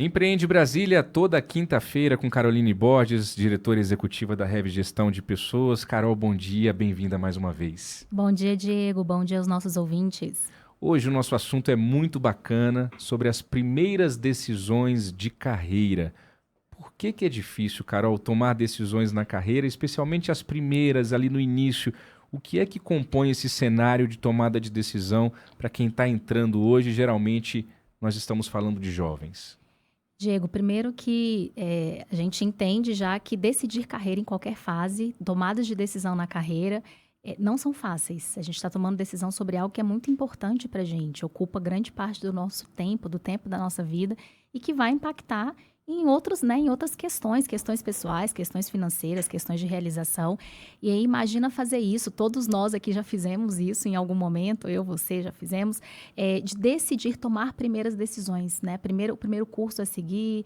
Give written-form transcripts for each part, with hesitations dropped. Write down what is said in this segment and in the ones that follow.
Empreende Brasília toda quinta-feira com Caroline Borges, diretora executiva da Rev Gestão de Pessoas. Carol, bom dia, bem-vinda mais uma vez. Bom dia, Diego. Bom dia aos nossos ouvintes. Hoje o nosso assunto é muito bacana sobre as primeiras decisões de carreira. Por que é difícil, Carol, tomar decisões na carreira, especialmente as primeiras ali no início? O que é que compõe esse cenário de tomada de decisão para quem está entrando hoje? Geralmente nós estamos falando de jovens. Diego, primeiro que a gente entende já que decidir carreira em qualquer fase, tomadas de decisão na carreira, não são fáceis. A gente está tomando decisão sobre algo que é muito importante para a gente, ocupa grande parte do nosso tempo, do tempo da nossa vida, e que vai impactar em outros, né, em outras questões pessoais, questões financeiras, questões de realização. E aí imagina fazer isso, todos nós aqui já fizemos isso em algum momento, eu, você já fizemos, de decidir tomar primeiras decisões, né? O primeiro curso a seguir,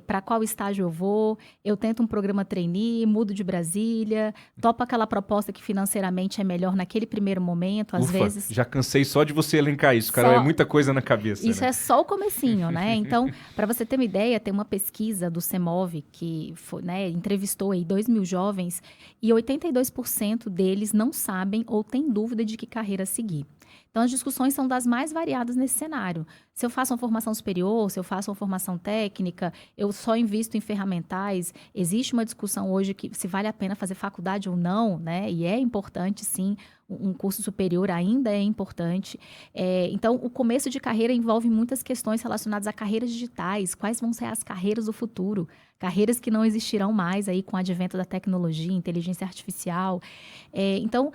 para qual estágio eu vou, eu tento um programa trainee, mudo de Brasília, topo aquela proposta que financeiramente é melhor naquele primeiro momento, às Ufa, vezes. já cansei só de você elencar isso, Carol, é Só, muita coisa na cabeça, isso né? é só o comecinho, né? Então, para você ter uma ideia, tem uma pesquisa do CEMOV que foi, né, entrevistou aí 2.000 jovens e 82% deles não sabem ou têm dúvida de que carreira seguir. Então, as discussões são das mais variadas nesse cenário. Se eu faço uma formação superior, se eu faço uma formação técnica, eu só invisto em ferramentais. Existe uma discussão hoje que se vale a pena fazer faculdade ou não, né? E é importante, sim, um curso superior ainda é importante. Então, o começo de carreira envolve muitas questões relacionadas a carreiras digitais. Quais vão ser as carreiras do futuro? Carreiras que não existirão mais aí com o advento da tecnologia, inteligência artificial. Então,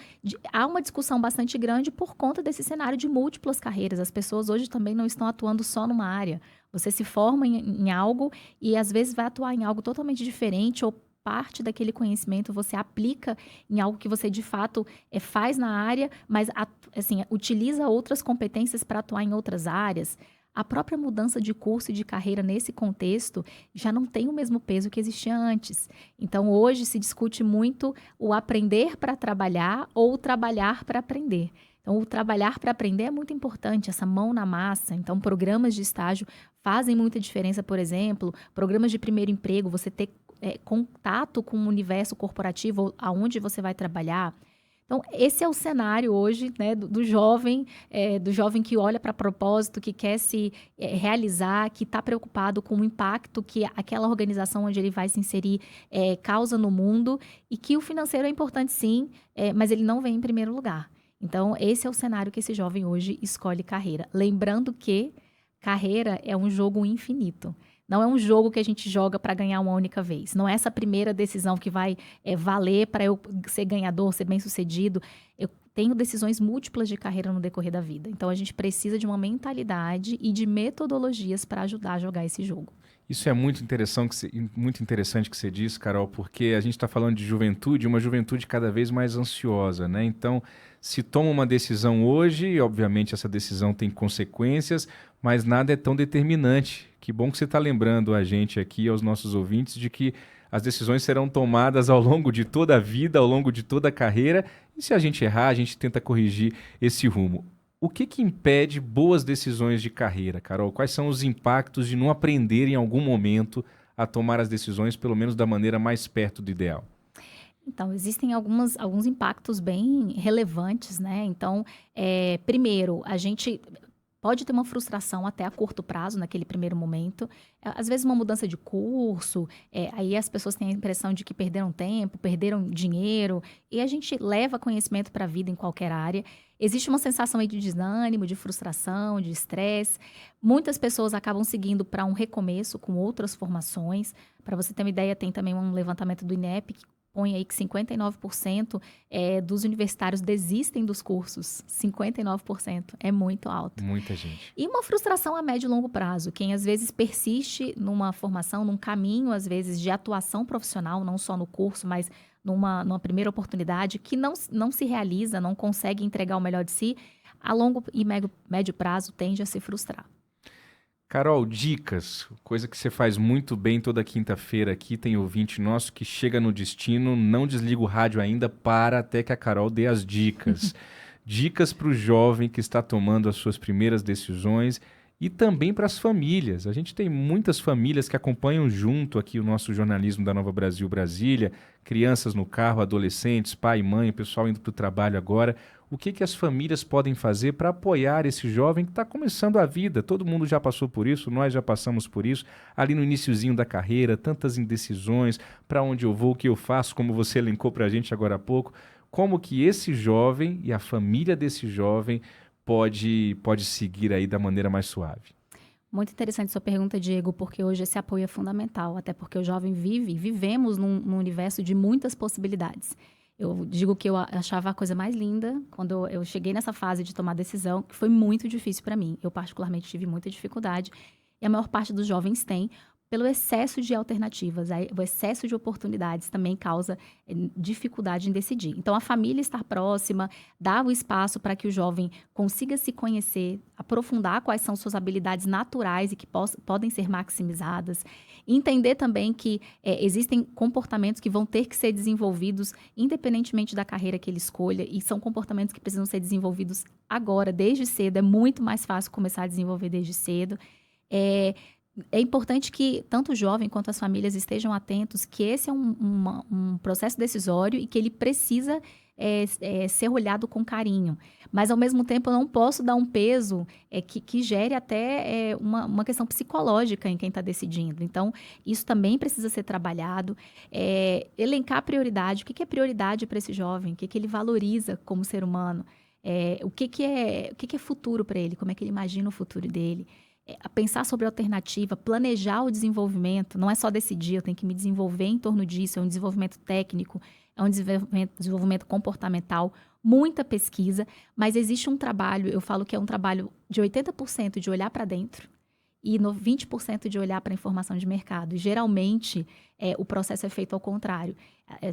há uma discussão bastante grande por conta desse cenário de múltiplas carreiras. As pessoas hoje também não estão atuando só numa área. Você se forma em algo e às vezes vai atuar em algo totalmente diferente ou parte daquele conhecimento você aplica em algo que você de fato faz na área, mas assim, utiliza outras competências para atuar em outras áreas. A própria mudança de curso e de carreira nesse contexto já não tem o mesmo peso que existia antes. Então, hoje se discute muito o aprender para trabalhar ou o trabalhar para aprender. Então, o trabalhar para aprender é muito importante, essa mão na massa. Então, programas de estágio fazem muita diferença, por exemplo, programas de primeiro emprego, você ter contato com o universo corporativo, aonde você vai trabalhar. Então, esse é o cenário hoje, né, do jovem que olha para propósito, que quer se realizar, que está preocupado com o impacto que aquela organização onde ele vai se inserir causa no mundo, e que o financeiro é importante sim, mas ele não vem em primeiro lugar. Então, esse é o cenário que esse jovem hoje escolhe carreira. Lembrando que carreira é um jogo infinito. Não é um jogo que a gente joga para ganhar uma única vez. Não é essa primeira decisão que vai valer para eu ser ganhador, ser bem-sucedido. Eu tenho decisões múltiplas de carreira no decorrer da vida. Então, a gente precisa de uma mentalidade e de metodologias para ajudar a jogar esse jogo. Isso é muito interessante que você disse, Carol, porque a gente está falando de juventude, uma juventude cada vez mais ansiosa, né? Então, se toma uma decisão hoje, e obviamente essa decisão tem consequências, mas nada é tão determinante. Que bom que você está lembrando a gente aqui, aos nossos ouvintes, de que as decisões serão tomadas ao longo de toda a vida, ao longo de toda a carreira, e se a gente errar, a gente tenta corrigir esse rumo. O que impede boas decisões de carreira, Carol? Quais são os impactos de não aprender em algum momento a tomar as decisões, pelo menos da maneira mais perto do ideal? Então, existem alguns impactos bem relevantes, né? Então, primeiro, a gente pode ter uma frustração até a curto prazo, naquele primeiro momento. Às vezes, uma mudança de curso, aí as pessoas têm a impressão de que perderam tempo, perderam dinheiro, e a gente leva conhecimento para a vida em qualquer área. Existe uma sensação aí de desânimo, de frustração, de estresse. Muitas pessoas acabam seguindo para um recomeço com outras formações. Para você ter uma ideia, tem também um levantamento do INEP que põe aí que 59% dos universitários desistem dos cursos. 59% é muito alto. Muita gente. E uma frustração a médio e longo prazo. Quem às vezes persiste numa formação, num caminho, às vezes, de atuação profissional, não só no curso, mas numa primeira oportunidade, que não se realiza, não consegue entregar o melhor de si, a longo e médio prazo tende a se frustrar. Carol, dicas, coisa que você faz muito bem toda quinta-feira aqui, tem ouvinte nosso que chega no destino, não desliga o rádio ainda, para até que a Carol dê as dicas. Dicas para o jovem que está tomando as suas primeiras decisões e também para as famílias. A gente tem muitas famílias que acompanham junto aqui o nosso jornalismo da Nova Brasil Brasília, crianças no carro, adolescentes, pai e mãe, o pessoal indo para o trabalho agora. O que que as famílias podem fazer para apoiar esse jovem que está começando a vida? Todo mundo já passou por isso, nós já passamos por isso, ali no iniciozinho da carreira, tantas indecisões, para onde eu vou, o que eu faço, como você elencou para a gente agora há pouco. Como que esse jovem e a família desse jovem pode seguir aí da maneira mais suave? Muito interessante sua pergunta, Diego, porque hoje esse apoio é fundamental, até porque o jovem vivemos num universo de muitas possibilidades. Eu digo que eu achava a coisa mais linda quando eu cheguei nessa fase de tomar decisão, que foi muito difícil para mim. Eu particularmente tive muita dificuldade, e a maior parte dos jovens tem, pelo excesso de alternativas, o excesso de oportunidades também causa dificuldade em decidir. Então, a família estar próxima, dar o espaço para que o jovem consiga se conhecer, aprofundar quais são suas habilidades naturais e que podem ser maximizadas. Entender também que existem comportamentos que vão ter que ser desenvolvidos independentemente da carreira que ele escolha, e são comportamentos que precisam ser desenvolvidos agora, desde cedo. É muito mais fácil começar a desenvolver desde cedo. É importante que tanto o jovem quanto as famílias estejam atentos que esse é um processo decisório e que ele precisa ser olhado com carinho. Mas, ao mesmo tempo, eu não posso dar um peso que gere até uma questão psicológica em quem está decidindo. Então, isso também precisa ser trabalhado. Elencar a prioridade. O que é prioridade para esse jovem? O que ele valoriza como ser humano? O que é futuro para ele? Como é que ele imagina o futuro dele? Pensar sobre a alternativa, planejar o desenvolvimento, não é só decidir, eu tenho que me desenvolver em torno disso, é um desenvolvimento técnico, é um desenvolvimento comportamental, muita pesquisa, mas existe um trabalho, eu falo que é um trabalho de 80% de olhar para dentro e 20% de olhar para a informação de mercado. E, geralmente, o processo é feito ao contrário.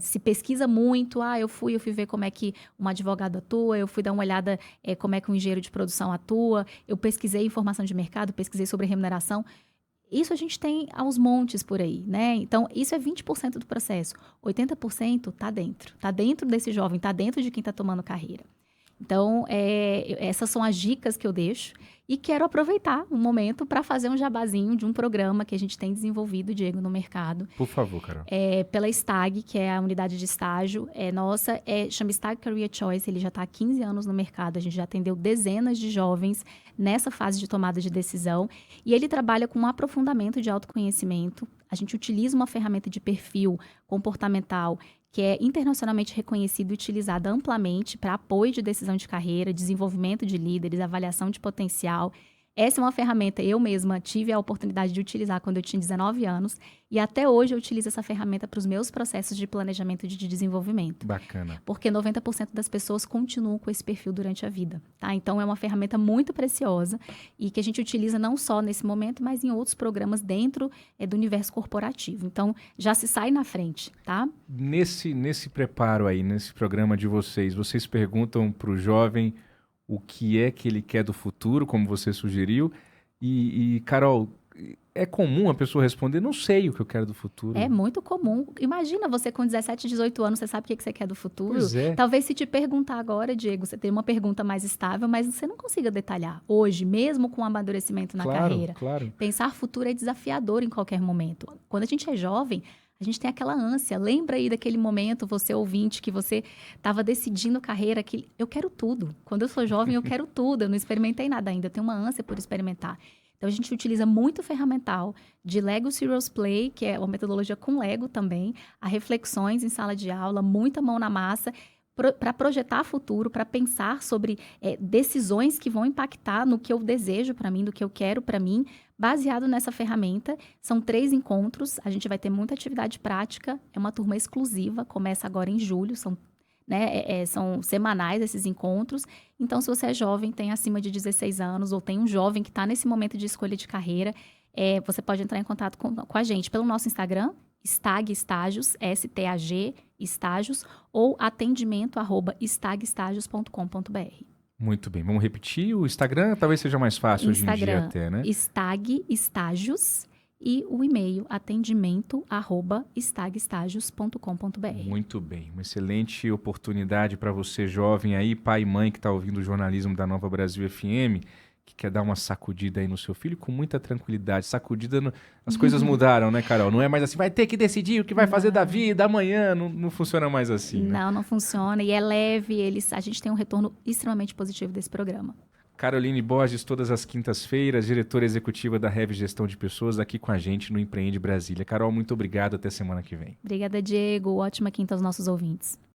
Se pesquisa muito, eu fui ver como é que um advogado atua, eu fui dar uma olhada como é que um engenheiro de produção atua, eu pesquisei informação de mercado, pesquisei sobre remuneração. Isso a gente tem aos montes por aí, né? Então, isso é 20% do processo. 80% está dentro. Está dentro desse jovem, está dentro de quem está tomando carreira. Então, essas são as dicas que eu deixo. E quero aproveitar um momento para fazer um jabazinho de um programa que a gente tem desenvolvido, Diego, no mercado. Por favor, Carol. Pela STAG, que é a unidade de estágio nossa, chama STAG Career Choice, ele já está há 15 anos no mercado, a gente já atendeu dezenas de jovens nessa fase de tomada de decisão, e ele trabalha com um aprofundamento de autoconhecimento. A gente utiliza uma ferramenta de perfil comportamental que é internacionalmente reconhecida e utilizada amplamente para apoio de decisão de carreira, desenvolvimento de líderes, avaliação de potencial. Essa é uma ferramenta, eu mesma tive a oportunidade de utilizar quando eu tinha 19 anos, e até hoje eu utilizo essa ferramenta para os meus processos de planejamento de desenvolvimento. Bacana. Porque 90% das pessoas continuam com esse perfil durante a vida, tá? Então, é uma ferramenta muito preciosa e que a gente utiliza não só nesse momento, mas em outros programas dentro do universo corporativo. Então, já se sai na frente, tá? Nesse preparo aí, nesse programa de vocês perguntam para o jovem o que é que ele quer do futuro, como você sugeriu. E Carol, é comum a pessoa responder, não sei o que eu quero do futuro. É muito comum. Imagina você com 17, 18 anos, você sabe o que você quer do futuro? Pois é. Talvez se te perguntar agora, Diego, você tem uma pergunta mais estável, mas você não consiga detalhar. Hoje, mesmo com o amadurecimento na carreira. Claro. Pensar futuro é desafiador em qualquer momento. Quando a gente é jovem, a gente tem aquela ânsia. Lembra aí daquele momento, você ouvinte, que você estava decidindo carreira, que eu quero tudo. Quando eu sou jovem, eu quero tudo. Eu não experimentei nada ainda, eu tenho uma ânsia por experimentar. Então, a gente utiliza muito ferramental de Lego Serious Play, que é uma metodologia com Lego também, a reflexões em sala de aula, muita mão na massa, para projetar futuro, para pensar sobre decisões que vão impactar no que eu desejo para mim, do que eu quero para mim, baseado nessa ferramenta. São 3 encontros, a gente vai ter muita atividade prática, é uma turma exclusiva, começa agora em julho, são semanais esses encontros. Então, se você é jovem, tem acima de 16 anos, ou tem um jovem que está nesse momento de escolha de carreira, você pode entrar em contato com a gente pelo nosso Instagram, Stag Estágios, STAG Estágios, ou atendimento@stagestágios.com.br. Muito bem, vamos repetir o Instagram, talvez seja mais fácil hoje em dia até, né? Stag Estágios, e o e-mail atendimento@stagestágios.com.br. Muito bem, uma excelente oportunidade para você jovem aí, pai e mãe que está ouvindo o jornalismo da Nova Brasil FM, que quer dar uma sacudida aí no seu filho com muita tranquilidade. Sacudida, as coisas mudaram, né, Carol? Não é mais assim, vai ter que decidir o que vai fazer da vida amanhã. Não funciona mais assim, né? Não funciona. E é leve, a gente tem um retorno extremamente positivo desse programa. Caroline Borges, todas as quintas-feiras, diretora executiva da Rev Gestão de Pessoas, aqui com a gente no Empreende Brasília. Carol, muito obrigado. Até semana que vem. Obrigada, Diego. Ótima quinta aos nossos ouvintes.